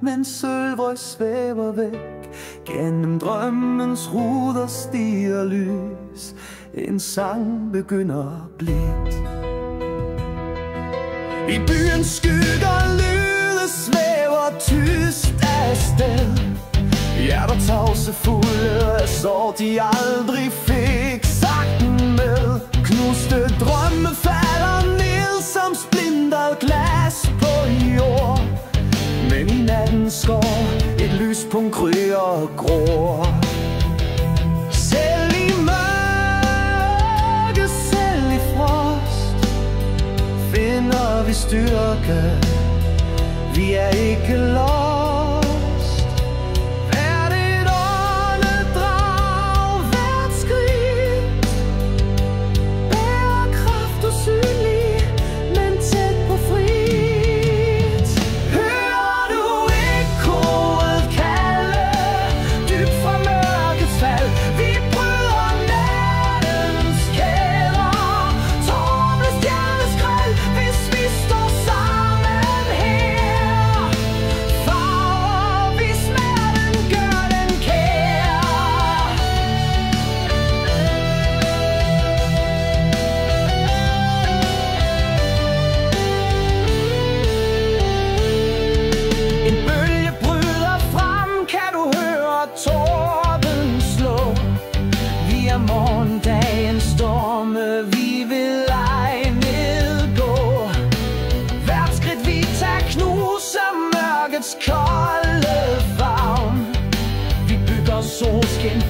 men sølvrøg svæver væk. Gennem drømmens ruder stiger lys. En sang begynder blidt. I byens skygger lyde svæver tyst afsted. Hjerter tavse fulde af sorg, de aldrig fik sagt med. Knuste drømme falder ned som splintret glas på jord. Men i nattens skår et lyspunkt kryger og gror. Selv i mørke, selv i frost finder vi styrke. Vi er ikke lost. Hvert et åndedrag, hvert skridt bærer kraft usynlig, men tæt på frit. Hører du ekkoet kalde dybt fra mørkets fald? Vi bryder nattens kæder, tårne stjerneskræl, hvis vi står sammen her. Farver vi smerten, gør den kær. En bølge bryder frem, kan du høre torden slå. Vi er morgendagens storme, vi vil ej nedgå. Hvert skridt vi tager knuser mørkets kolde favn. Vi bygger solskin